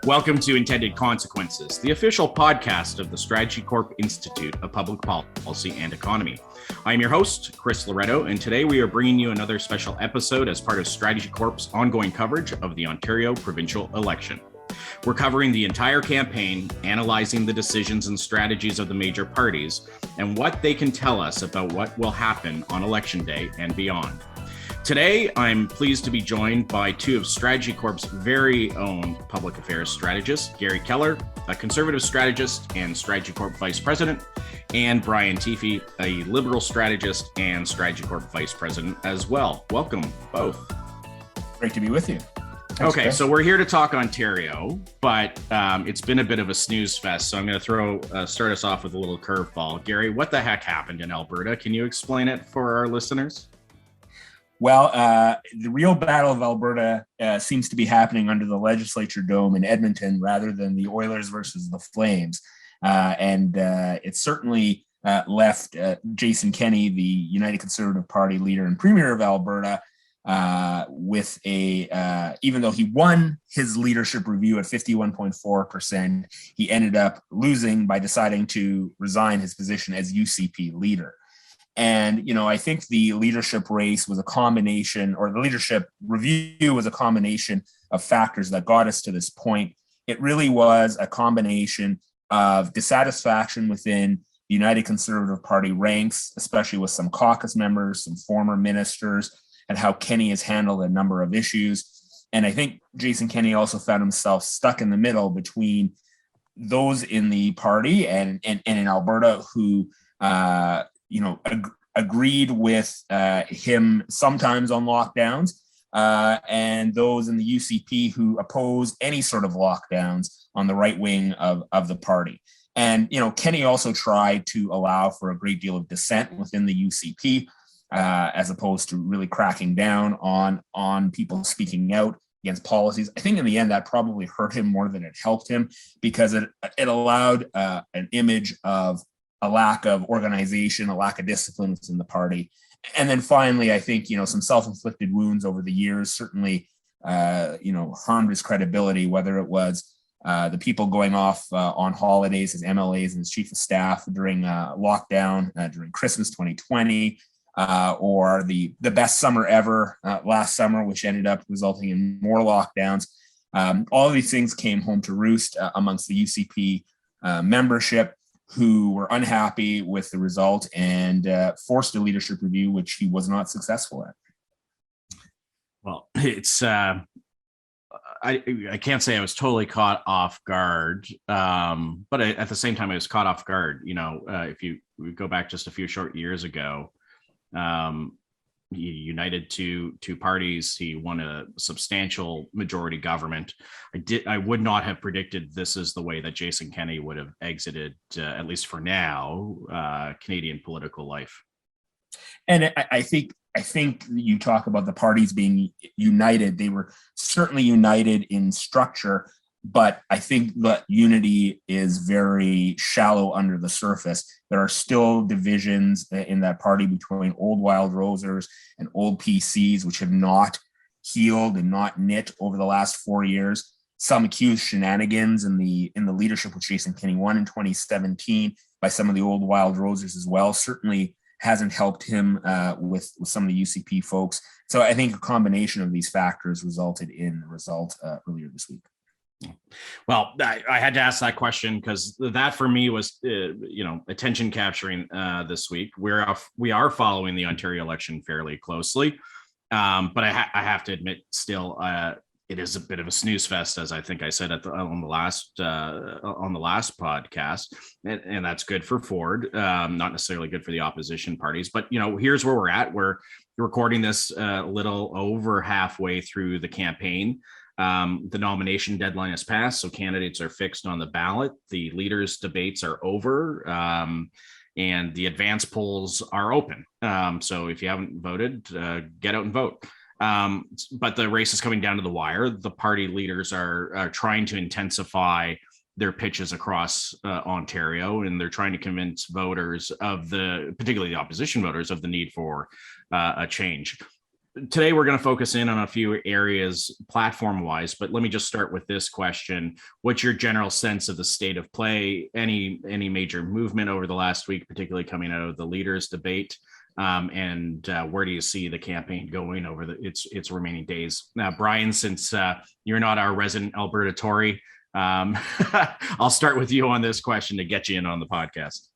Welcome to Intended Consequences, the official podcast of the StrategyCorp Institute of Public Policy and Economy. I am your host, Chris Loretto, and today we are bringing you another special episode as part of StrategyCorp's ongoing coverage of the Ontario provincial election. We're covering the entire campaign, analyzing the decisions and strategies of the major parties, and what they can tell us about what will happen on Election Day and beyond. Today, I'm pleased to be joined by two of StrategyCorp's very own public affairs strategists, Gary Keller, a conservative strategist and StrategyCorp vice president, and Brian Teefy, a liberal strategist and StrategyCorp vice president as well. Welcome, both. Great to be with you. Thanks, okay, Chris. So we're here to talk Ontario, but it's been a bit of a snooze fest. So I'm going to start us off with a little curveball. Gary, what the heck happened in Alberta? Can you explain it for our listeners? Well, the real battle of Alberta seems to be happening under the legislature dome in Edmonton rather than the Oilers versus the Flames. And it certainly left Jason Kenney, the United Conservative Party leader and premier of Alberta, with even though he won his leadership review at 51.4%, he ended up losing by deciding to resign his position as UCP leader. And, I think the leadership race was a combination, or the leadership review was a combination of factors that got us to this point. It really was a combination of dissatisfaction within the United Conservative Party ranks, especially with some caucus members, some former ministers, and how Kenney has handled a number of issues. And I think Jason Kenney also found himself stuck in the middle between those in the party and in Alberta who, agreed with him sometimes on lockdowns, and those in the UCP who opposed any sort of lockdowns on the right wing of the party. And, Kenney also tried to allow for a great deal of dissent within the UCP, as opposed to really cracking down on people speaking out against policies. I think in the end that probably hurt him more than it helped him, because it allowed an image of a lack of organization, a lack of discipline within the party. And then finally, I think, some self-inflicted wounds over the years certainly, harmed his credibility, whether it was the people going off on holidays as MLAs and as chief of staff during lockdown, during Christmas 2020, or the best summer ever last summer, which ended up resulting in more lockdowns. All of these things came home to roost amongst the UCP membership, who were unhappy with the result and forced a leadership review, which he was not successful at. Well, it's I can't say I was totally caught off guard, but at the same time I was caught off guard. If you go back just a few short years ago, he united two parties. He won a substantial majority government. I would not have predicted this is the way that Jason Kenney would have exited, at least for now, Canadian political life. And I think you talk about the parties being united. They were certainly united in structure, but I think that unity is very shallow under the surface. There are still divisions in that party between old Wild Rosers and old PCs, which have not healed and not knit over the last 4 years. Some accused shenanigans in the leadership which Jason Kenney won in 2017 by some of the old Wild Rosers as well. Certainly hasn't helped him with some of the UCP folks. So I think a combination of these factors resulted in the result earlier this week. Well, I had to ask that question because that for me was, attention capturing this week. We are following the Ontario election fairly closely, but I have to admit, still, it is a bit of a snooze fest, as I think I said on the last podcast, and that's good for Ford, not necessarily good for the opposition parties. But here's where we're at. We're recording this a little over halfway through the campaign. The nomination deadline has passed, so candidates are fixed on the ballot. The leaders' debates are over, and the advance polls are open. So if you haven't voted, get out and vote. But the race is coming down to the wire. The party leaders are trying to intensify their pitches across Ontario, and they're trying to convince voters particularly the opposition voters, of the need for a change. today we're going to focus in on a few areas platform wise, but let me just start with this question. What's your general sense of the state of play? Any major movement over the last week, particularly coming out of the leaders debate? And where do you see the campaign going over its remaining days? Now, Brian, since you're not our resident Alberta Tory, I'll start with you on this question to get you in on the podcast.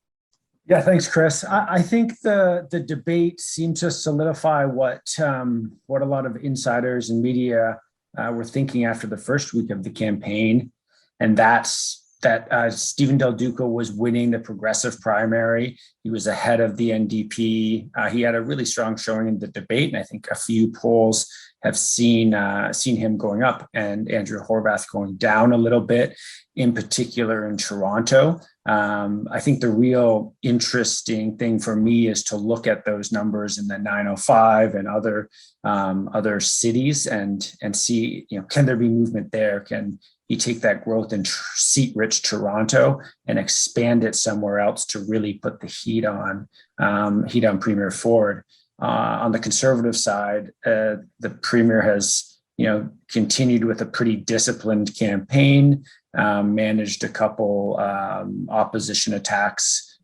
Yeah, thanks, Chris. I think the debate seemed to solidify what a lot of insiders and media were thinking after the first week of the campaign, and that's that Stephen Del Duca was winning the Progressive primary. He was ahead of the NDP. He had a really strong showing in the debate, and I think a few polls have seen him going up and Andrew Horwath going down a little bit, in particular in Toronto. I think the real interesting thing for me is to look at those numbers in the 905 and other cities and see, can there be movement there? Can you take that growth in seat-rich Toronto and expand it somewhere else to really put the heat on Premier Ford? On the Conservative side, the Premier has continued with a pretty disciplined campaign, managed a couple opposition attacks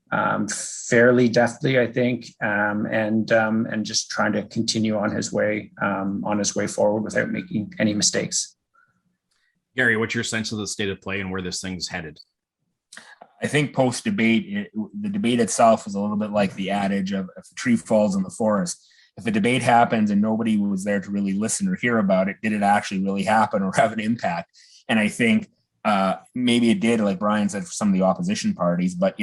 fairly deftly, I think, and just trying to continue on his way forward without making any mistakes. Gary, what's your sense of the state of play and where this thing's headed? I think post-debate, the debate itself was a little bit like the adage of if a tree falls in the forest. If a debate happens and nobody was there to really listen or hear about it, did it actually really happen or have an impact? And I think maybe it did, like Brian said, for some of the opposition parties, but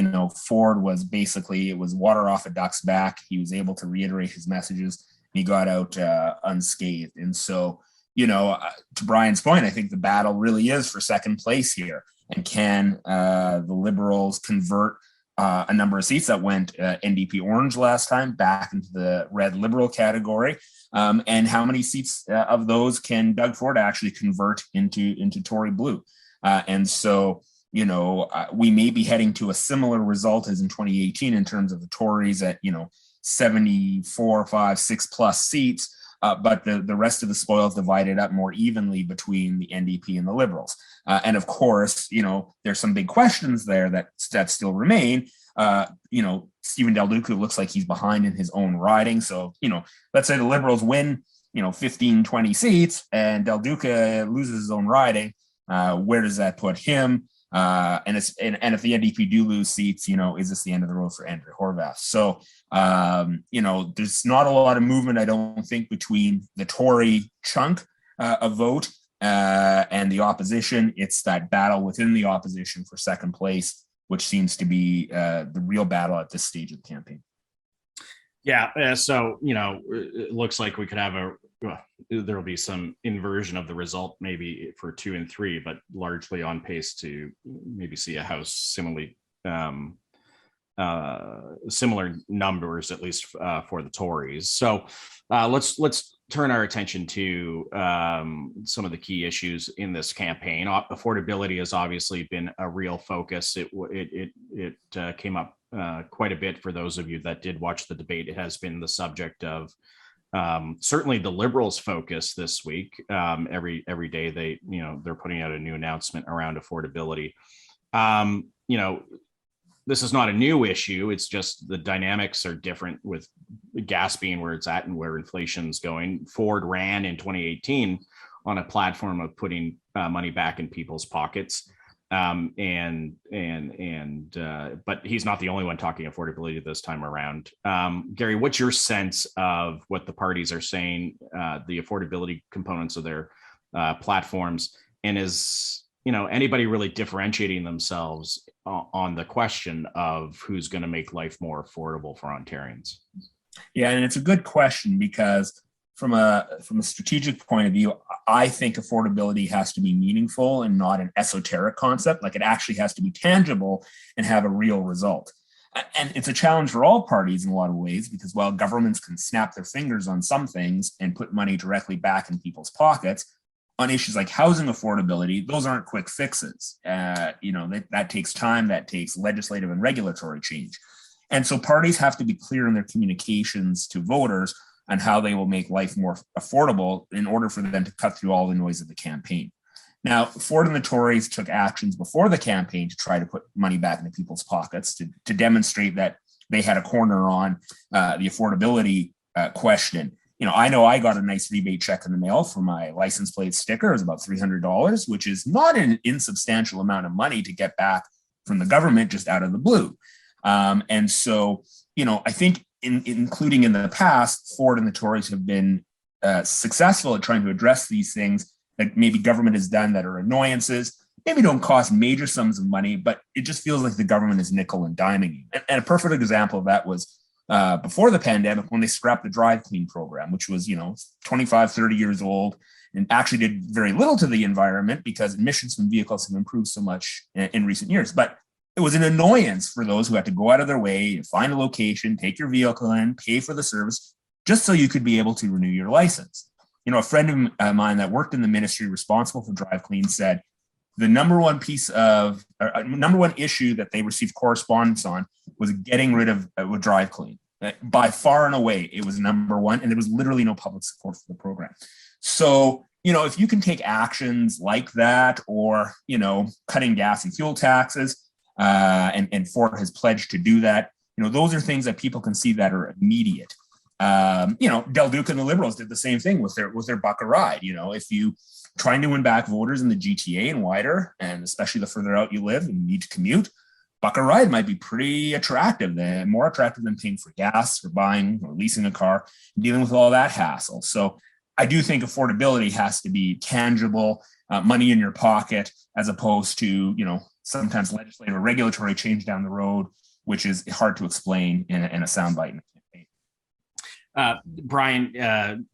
Ford was basically, it was water off a duck's back. He was able to reiterate his messages. And he got out unscathed. And so, to Brian's point, I think the battle really is for second place here. And can the Liberals convert a number of seats that went NDP orange last time back into the red Liberal category? And how many seats of those can Doug Ford actually convert into Tory blue? And so, we may be heading to a similar result as in 2018 in terms of the Tories at, 74, 5, 6 plus seats. But the rest of the spoils divided up more evenly between the NDP and the Liberals. And of course, there's some big questions there that still remain. Stephen Del Duca looks like he's behind in his own riding. So, let's say the Liberals win, 15, 20 seats and Del Duca loses his own riding. Where does that put him? And if the NDP do lose seats, is this the end of the road for Andrew Horwath? So, there's not a lot of movement, I don't think, between the Tory chunk of vote and the opposition. It's that battle within the opposition for second place, which seems to be the real battle at this stage of the campaign. Yeah. So, it looks like we could have there'll be some inversion of the result maybe for 2 and 3, but largely on pace to maybe see a House similar numbers, at least for the Tories. So let's turn our attention to some of the key issues in this campaign. Affordability has obviously been a real focus. It came up quite a bit for those of you that did watch the debate. It has been the subject of certainly the Liberals' focus this week. Every day they're putting out a new announcement around affordability. This is not a new issue. It's just the dynamics are different with gas being where it's at and where inflation's going. Ford ran in 2018 on a platform of putting money back in people's pockets. But he's not the only one talking affordability this time around. Gary, what's your sense of what the parties are saying, the affordability components of their platforms, and is anybody really differentiating themselves on the question of who's going to make life more affordable for Ontarians? Yeah, and it's a good question because from a strategic point of view, I think affordability has to be meaningful and not an esoteric concept. Like, it actually has to be tangible and have a real result. And it's a challenge for all parties in a lot of ways because while governments can snap their fingers on some things and put money directly back in people's pockets, on issues like housing affordability, those aren't quick fixes. That takes time, that takes legislative and regulatory change. And so parties have to be clear in their communications to voters on how they will make life more affordable in order for them to cut through all the noise of the campaign. Now, Ford and the Tories took actions before the campaign to try to put money back into people's pockets to demonstrate that they had a corner on the affordability question. I know I got a nice rebate check in the mail for my license plate sticker. It was about $300, which is not an insubstantial amount of money to get back from the government just out of the blue. And so, I think including in the past, Ford and the Tories have been successful at trying to address these things that maybe government has done that are annoyances, maybe don't cost major sums of money, but it just feels like the government is nickel and diming you. And a perfect example of that was before the pandemic, when they scrapped the Drive Clean program, which was, 25, 30 years old, and actually did very little to the environment because emissions from vehicles have improved so much in recent years. But it was an annoyance for those who had to go out of their way, find a location, take your vehicle in, pay for the service, just so you could be able to renew your license. A friend of mine that worked in the ministry responsible for Drive Clean said the number one issue that they received correspondence on was getting rid of Drive Clean. By far and away, it was number one, and there was literally no public support for the program. So, if you can take actions like that, or, cutting gas and fuel taxes, and Ford has pledged to do that, those are things that people can see that are immediate. Del Duca and the Liberals did the same thing with their buck a ride. If you trying to win back voters in the GTA and wider, and especially the further out you live and you need to commute, buck a ride might be pretty attractive, more attractive than paying for gas or buying or leasing a car, dealing with all that hassle. So I do think affordability has to be tangible, money in your pocket, as opposed to, sometimes legislative or regulatory change down the road, which is hard to explain in a soundbite. Brian,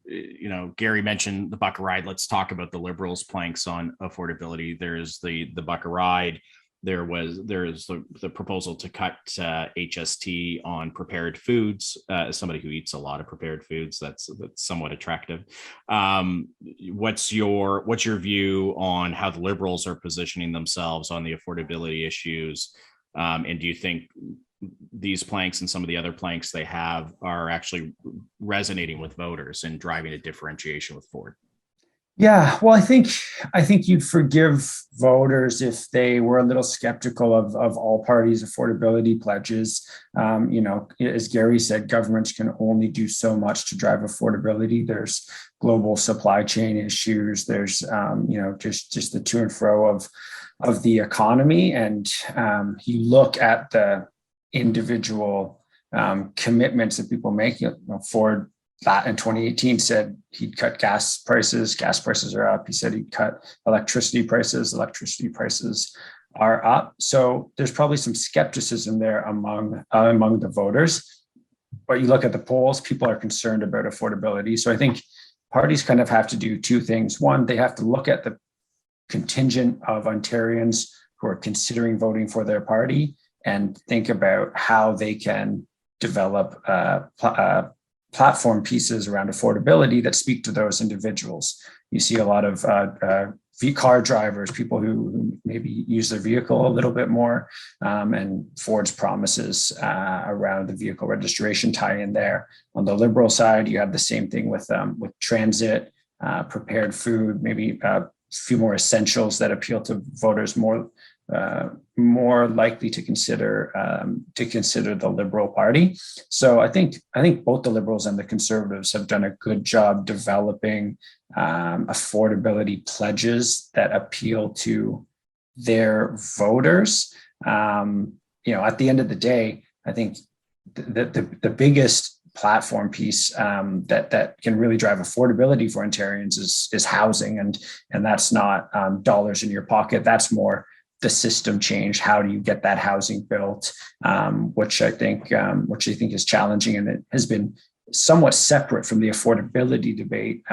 Gary mentioned the buck a ride. Let's talk about the Liberals' planks on affordability. There's the buck a ride. There's the proposal to cut HST on prepared foods. As somebody who eats a lot of prepared foods, that's somewhat attractive. What's your view on how the Liberals are positioning themselves on the affordability issues? And do you think these planks and some of the other planks they have are actually resonating with voters and driving a differentiation with Ford? Yeah, well, I think you'd forgive voters if they were a little skeptical of all parties' affordability pledges. As Gary said, governments can only do so much to drive affordability. There's global supply chain issues. There's just the to and fro of the economy, and you look at the individual commitments that people make. Ford that in 2018 said he'd cut gas prices. Gas prices are up. He said he'd cut electricity prices. Electricity prices are up. So there's probably some skepticism there among the voters. But you look at the polls, people are concerned about affordability. So I think parties kind of have to do two things. One, they have to look at the contingent of Ontarians who are considering voting for their party and think about how they can develop platform pieces around affordability that speak to those individuals. You see a lot of car drivers, people who maybe use their vehicle a little bit more, and Ford's promises around the vehicle registration tie in there. On the Liberal side, you have the same thing with transit, prepared food, maybe a few more essentials that appeal to voters more likely to consider the Liberal Party. So I think both the Liberals and the Conservatives have done a good job developing affordability pledges that appeal to their voters. At the end of the day, I think the biggest platform piece that can really drive affordability for Ontarians is housing, and that's not dollars in your pocket. That's more the system change. How do you get that housing built? Which I think is challenging, and it has been somewhat separate from the affordability debate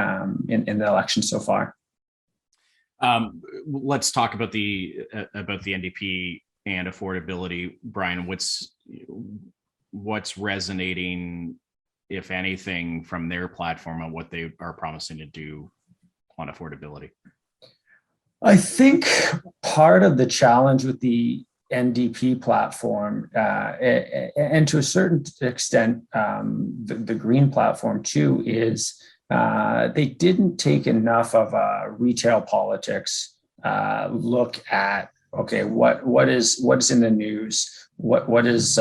in the election so far. Let's talk about the NDP and affordability, Brian. What's resonating, if anything, from their platform on what they are promising to do on affordability? I think part of the challenge with the NDP platform, and to a certain extent, the Green platform too, is they didn't take enough of a retail politics look at, okay, what is in the news, what is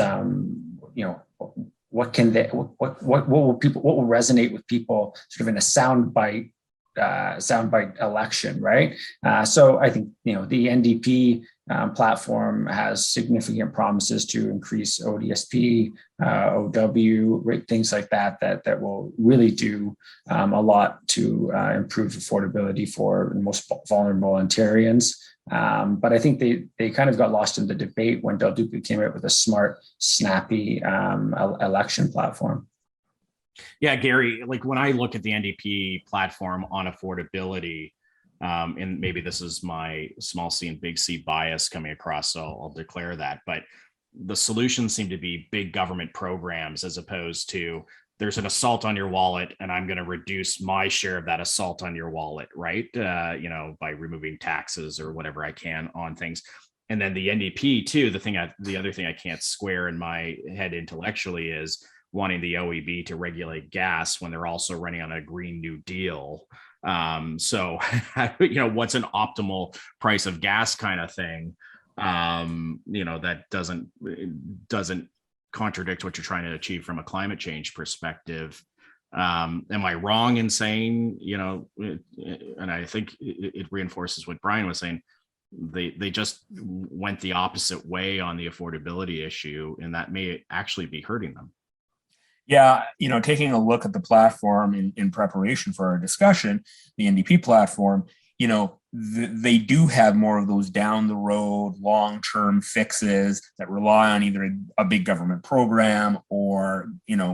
what can they what will resonate with people sort of in a soundbite election, right? So I think the NDP platform has significant promises to increase ODSP, OW, things like that will really do a lot to improve affordability for the most vulnerable Ontarians. But I think they kind of got lost in the debate when Del Duca came out with a smart, snappy election platform. Yeah, Gary, like when I look at the NDP platform on affordability, and maybe this is my small c and big C bias coming across, so I'll declare that, but the solutions seem to be big government programs as opposed to there's an assault on your wallet and I'm going to reduce my share of that assault on your wallet, right? By removing taxes or whatever I can on things. And then the NDP too, the other thing I can't square in my head intellectually is wanting the OEB to regulate gas when they're also running on a Green New Deal. So, what's an optimal price of gas kind of thing? That doesn't contradict what you're trying to achieve from a climate change perspective. Am I wrong in saying, and I think it reinforces what Brian was saying, they just went the opposite way on the affordability issue, and that may actually be hurting them. Yeah, taking a look at the platform in preparation for our discussion, the NDP platform, they do have more of those down the road, long-term fixes that rely on either a big government program or,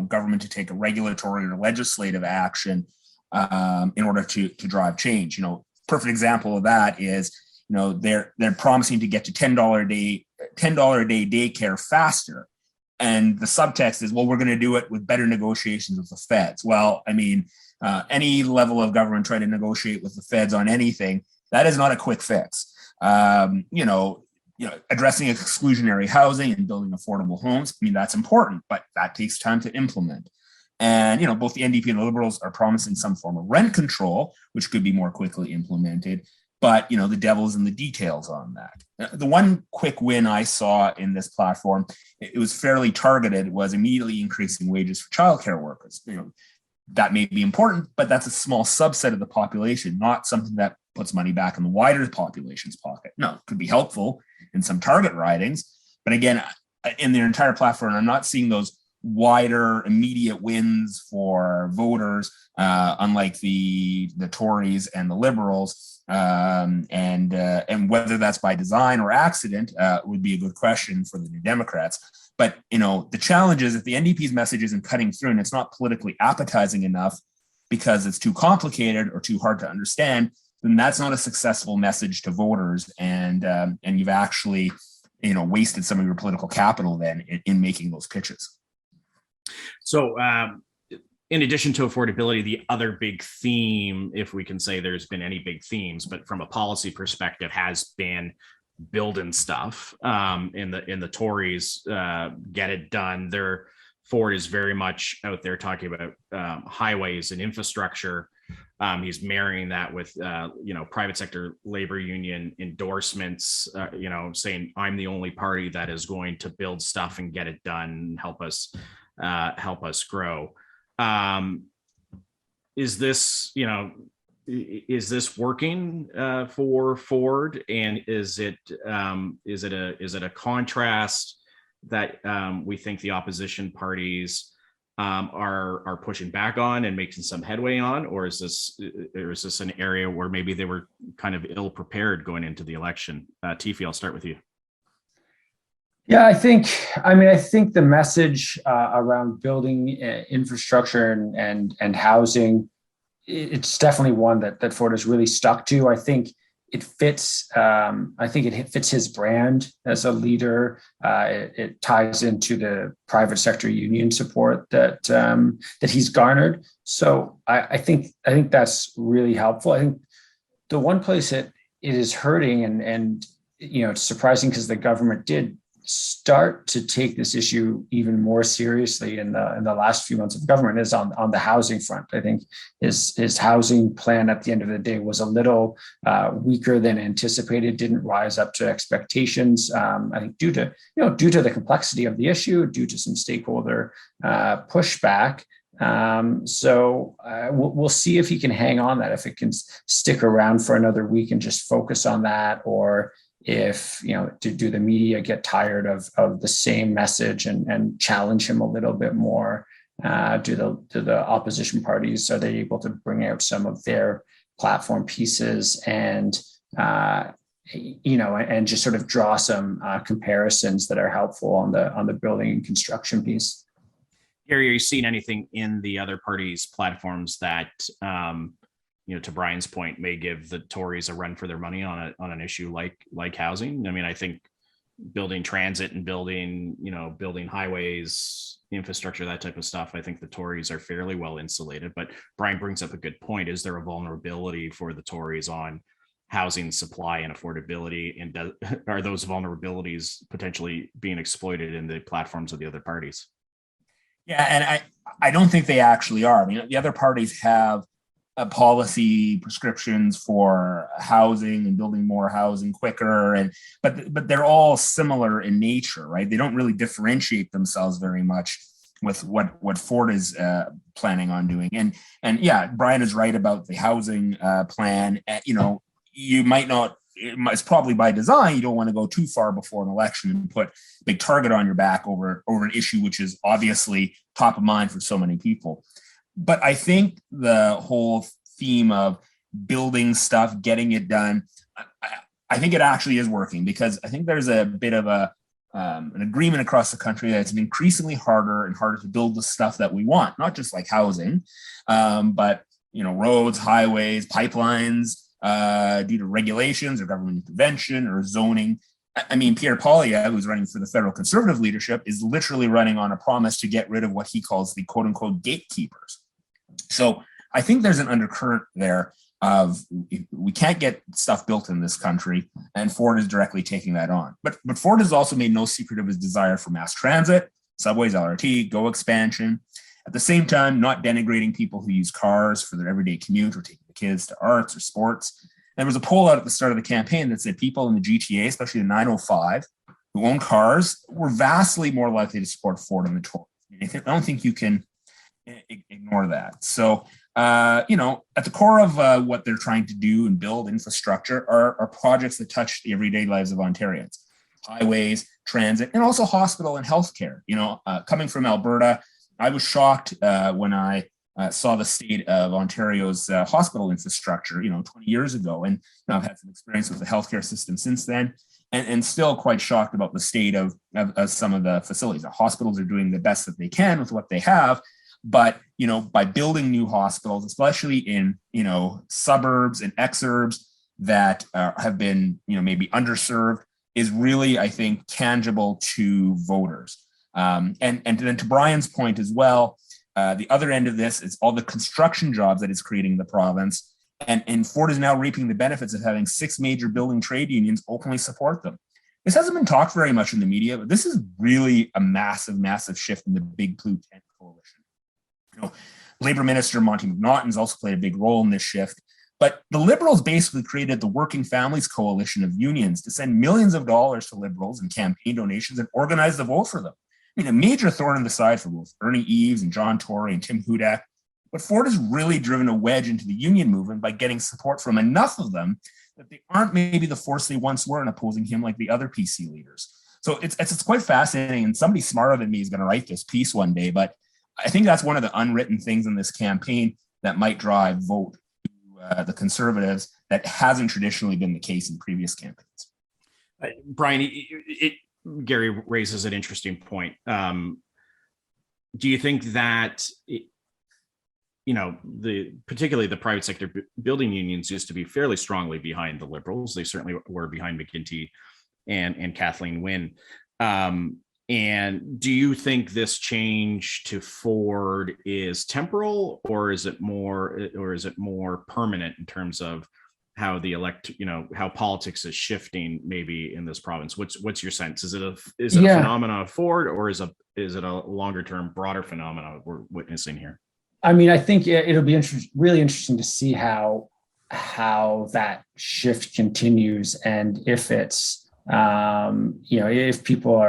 government to take a regulatory or legislative action in order to drive change. Perfect example of that is, they're promising to get to $10 a day daycare faster. And the subtext is, well, we're going to do it with better negotiations with the feds. Well, I mean, any level of government trying to negotiate with the feds on anything, that is not a quick fix. Addressing exclusionary housing and building affordable homes, I mean, that's important, but that takes time to implement. And, both the NDP and the Liberals are promising some form of rent control, which could be more quickly implemented. But, the devil's in the details on that. The one quick win I saw in this platform, it was fairly targeted, was immediately increasing wages for childcare workers. That may be important, but that's a small subset of the population, not something that puts money back in the wider population's pocket. No, it could be helpful in some target ridings. But again, in their entire platform, I'm not seeing those wider immediate wins for voters, unlike the Tories and the Liberals. And whether that's by design or accident would be a good question for the New Democrats. But, the challenge is if the NDP's message isn't cutting through and it's not politically appetizing enough because it's too complicated or too hard to understand, then that's not a successful message to voters. And you've actually, wasted some of your political capital then in making those pitches. So, in addition to affordability, the other big theme, if we can say there's been any big themes, but from a policy perspective, has been building stuff. In the Tories, get it done. Ford is very much out there talking about highways and infrastructure. He's marrying that with private sector labor union endorsements. Saying I'm the only party that is going to build stuff and get it done, help us grow. Is this working for Ford, and is it a contrast that we think the opposition parties are pushing back on and making some headway on, or is this an area where maybe they were kind of ill prepared going into the election? Tiffy, I'll start with you. Yeah, I think the message around building infrastructure and housing, it's definitely one that Ford has really stuck to. I think it fits. It fits his brand as a leader. It ties into the private sector union support that he's garnered. So I think that's really helpful. I think the one place it is hurting, and it's surprising because the government did start to take this issue even more seriously in the last few months of government is on the housing front. I think his housing plan at the end of the day was a little weaker than anticipated, didn't rise up to expectations. I think due to the complexity of the issue, due to some stakeholder pushback. So we'll see if he can hang on that, if it can stick around for another week and just focus on that, or if do the media get tired of the same message and challenge him a little bit more? Do the opposition parties, are they able to bring out some of their platform pieces and and just sort of draw some comparisons that are helpful on the building and construction piece? Gary, are you seeing anything in the other parties' platforms that to Brian's point, may give the Tories a run for their money on an issue like housing? I mean, I think building transit and building highways, infrastructure, that type of stuff, I think the Tories are fairly well insulated. But Brian brings up a good point. Is there a vulnerability for the Tories on housing supply and affordability? And are those vulnerabilities potentially being exploited in the platforms of the other parties? Yeah, and I don't think they actually are. I mean, the other parties have policy prescriptions for housing and building more housing quicker, but they're all similar in nature, right? They don't really differentiate themselves very much with what Ford is planning on doing. And yeah, Brian is right about the housing plan. You might not. It's probably by design. You don't want to go too far before an election and put a big target on your back over an issue which is obviously top of mind for so many people. But I think the whole theme of building stuff, getting it done, I think it actually is working, because I think there's a bit of an agreement across the country that it's increasingly harder and harder to build the stuff that we want, not just like housing, but roads, highways, pipelines, due to regulations or government intervention or zoning. I mean, Pierre Poilievre, who's running for the federal conservative leadership, is literally running on a promise to get rid of what he calls the quote unquote gatekeepers. So I think there's an undercurrent there of we can't get stuff built in this country, and Ford is directly taking that on. But Ford has also made no secret of his desire for mass transit, subways, LRT, GO expansion. At the same time, not denigrating people who use cars for their everyday commute or taking the kids to arts or sports. There was a poll out at the start of the campaign that said people in the GTA, especially the 905, who own cars, were vastly more likely to support Ford and the Tories. I don't think you can ignore that. So, at the core of what they're trying to do and build infrastructure are projects that touch the everyday lives of Ontarians. Highways, transit, and also hospital and healthcare. Coming from Alberta, I was shocked when I saw the state of Ontario's hospital infrastructure, 20 years ago. And I've had some experience with the healthcare system since then, and still quite shocked about the state of some of the facilities. The hospitals are doing the best that they can with what they have. But, by building new hospitals, especially in, suburbs and exurbs that have been, maybe underserved, is really, I think, tangible to voters. And then to Brian's point as well, the other end of this is all the construction jobs that it's creating in the province. And Ford is now reaping the benefits of having 6 major building trade unions openly support them. This hasn't been talked very much in the media, but this is really a massive, massive shift in the Big Blue Tent coalition. Labor Minister Monty McNaughton's also played a big role in this shift. But the Liberals basically created the Working Families Coalition of unions to send millions of dollars to Liberals in campaign donations and organize the vote for them. I mean, a major thorn in the side for both Ernie Eves and John Tory and Tim Hudak. But Ford has really driven a wedge into the union movement by getting support from enough of them that they aren't maybe the force they once were in opposing him like the other PC leaders. So it's quite fascinating, and somebody smarter than me is going to write this piece one day. But I think that's one of the unwritten things in this campaign that might drive vote to the Conservatives that hasn't traditionally been the case in previous campaigns. Brian, Gary raises an interesting point. Do you think that, particularly the private sector building unions used to be fairly strongly behind the Liberals? They certainly were behind McGuinty and Kathleen Wynne. And do you think this change to Ford is temporal, or is it more permanent in terms of how politics is shifting maybe in this province. What's your sense? Is it a Yeah. phenomenon of Ford, or is it a longer term, broader phenomenon we're witnessing here? I mean, I think it'll be really interesting to see how that shift continues, and if it's if people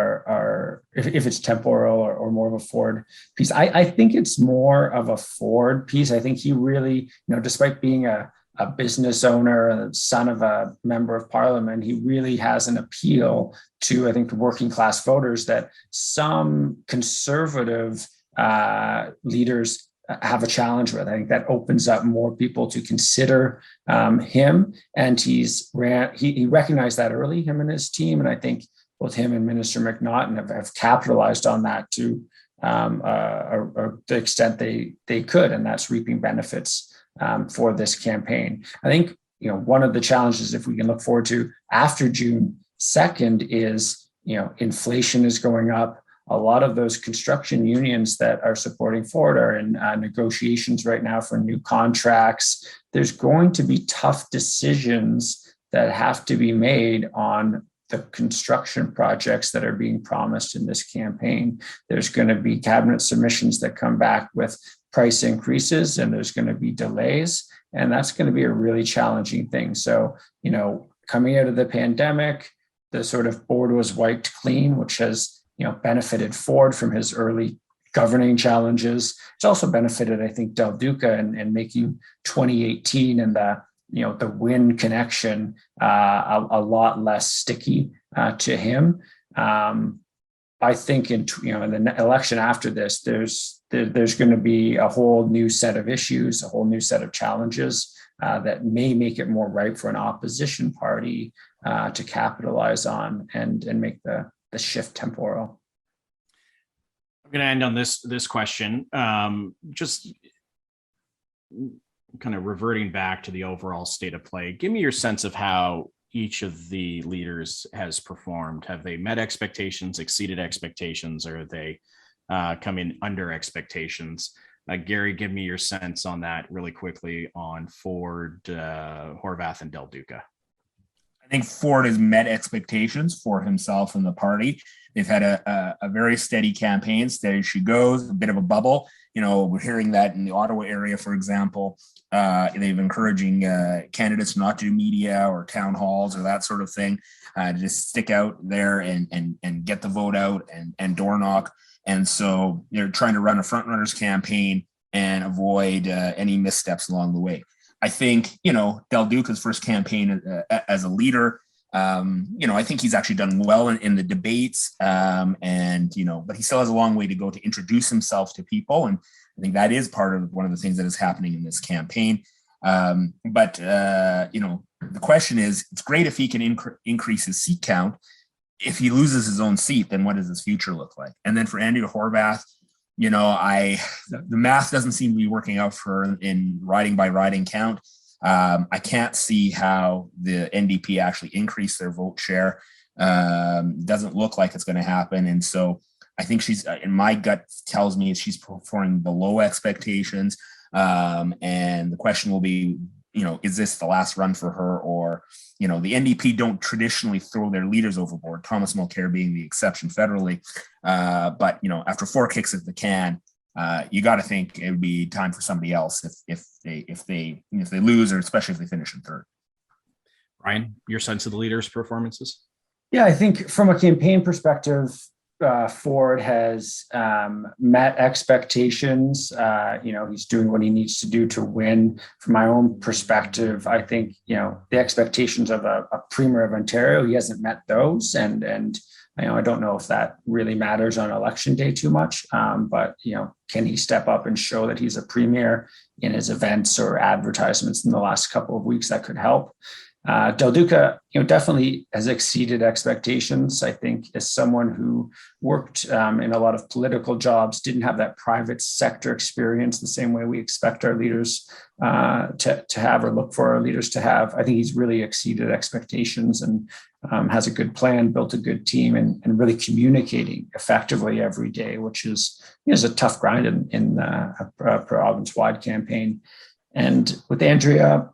if it's temporal or more of a Ford piece. I think it's more of a Ford piece. I think he really, despite being a business owner and son of a member of parliament, he really has an appeal to, I think, working class voters that some conservative leaders have a challenge with. I think that opens up more people to consider him, and he recognized that early, him and his team, and I think both him and Minister McNaughton have capitalized on that to the extent they could, and that's reaping benefits for this campaign. I think one of the challenges, if we can look forward to after June 2nd, is inflation is going up. A lot of those construction unions that are supporting Ford are in negotiations right now for new contracts. There's going to be tough decisions that have to be made on the construction projects that are being promised in this campaign. There's going to be cabinet submissions that come back with price increases, and there's going to be delays, and that's going to be a really challenging thing. So, coming out of the pandemic, the sort of board was wiped clean, which has benefited Ford from his early governing challenges. It's also benefited, I think, Del Duca and making 2018 and the win connection a lot less sticky to him. I think in the election after this, there's going to be a whole new set of issues, a whole new set of challenges that may make it more ripe for an opposition party to capitalize on and make the shift temporal. I'm going to end on this question. Just kind of reverting back to the overall state of play. Give me your sense of how each of the leaders has performed. Have they met expectations, exceeded expectations, or have they come in under expectations? Gary, give me your sense on that really quickly on Ford, Horvath, and Del Duca. I think Ford has met expectations for himself and the party. They've had a very steady campaign, steady as she goes, a bit of a bubble. We're hearing that in the Ottawa area, for example. They've encouraging candidates not to do media or town halls or that sort of thing, to just stick out there and get the vote out and door knock. And so they're trying to run a front runners campaign and avoid any missteps along the way. I think, Del Duca's first campaign as a leader, I think he's actually done well in the debates, but he still has a long way to go to introduce himself to people. And I think that is part of one of the things that is happening in this campaign. But the question is, it's great if he can increase his seat count. If he loses his own seat, then what does his future look like? And then for Andrea Horvath, the math doesn't seem to be working out for her in riding by riding count. I can't see how the NDP actually increase their vote share. Doesn't look like it's going to happen. And so I think she's, in my gut tells me she's performing below expectations. And the question will be, is this the last run for her? Or, the NDP don't traditionally throw their leaders overboard, Thomas Mulcair being the exception federally. But, after 4 kicks at the can, you got to think it would be time for somebody else if they lose, or especially if they finish in third. Ryan, your sense of the leaders' performances? Yeah, I think from a campaign perspective, Ford has met expectations. He's doing what he needs to do to win. From my own perspective, I think, the expectations of a premier of Ontario, he hasn't met those. And I don't know if that really matters on election day too much. But, can he step up and show that he's a premier in his events or advertisements in the last couple of weeks? That could help. Del Duca, definitely has exceeded expectations. I think as someone who worked in a lot of political jobs, didn't have that private sector experience the same way we expect our leaders to have, or look for our leaders to have. I think he's really exceeded expectations and has a good plan, built a good team, and really communicating effectively every day, which is a tough grind in a province-wide campaign. And with Andrea,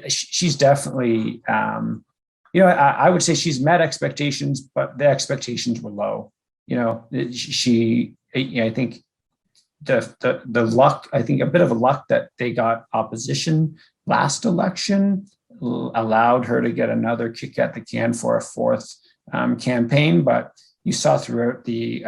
she's definitely, I would say she's met expectations, but the expectations were low. I think the luck, I think a bit of a luck that they got opposition last election allowed her to get another kick at the can for a fourth campaign. But you saw throughout the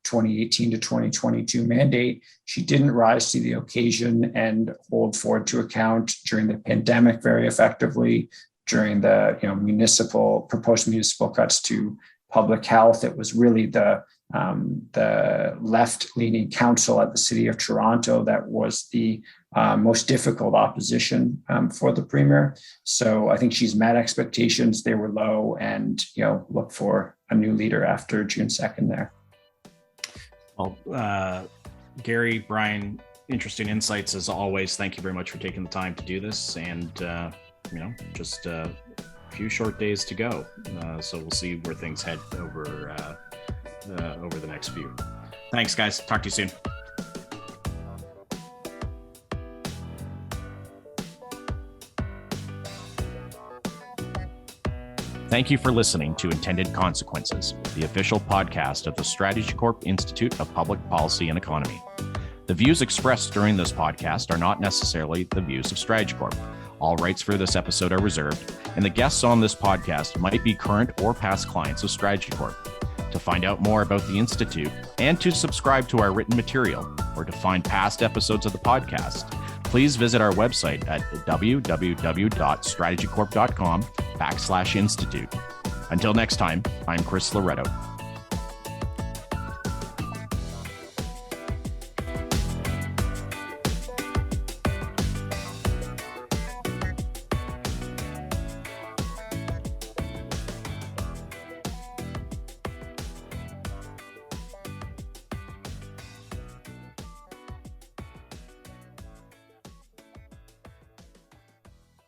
2018 to 2022 mandate, she didn't rise to the occasion and hold Ford to account during the pandemic very effectively, during the proposed municipal cuts to public health. It was really the left-leaning council at the City of Toronto that was the most difficult opposition for the premier. So I think she's met expectations. They were low, and look for a new leader after June 2nd there. Well, Gary, Brian, interesting insights as always. Thank you very much for taking the time to do this, and just a few short days to go. So we'll see where things head over the next few. Thanks, guys. Talk to you soon. Thank you for listening to Intended Consequences, the official podcast of the StrategyCorp Institute of Public Policy and Economy. The views expressed during this podcast are not necessarily the views of StrategyCorp. All rights for this episode are reserved, and the guests on this podcast might be current or past clients of StrategyCorp. To find out more about the Institute and to subscribe to our written material or to find past episodes of the podcast, please visit our website at www.strategycorp.com/institute. Until next time, I'm Chris Loretto.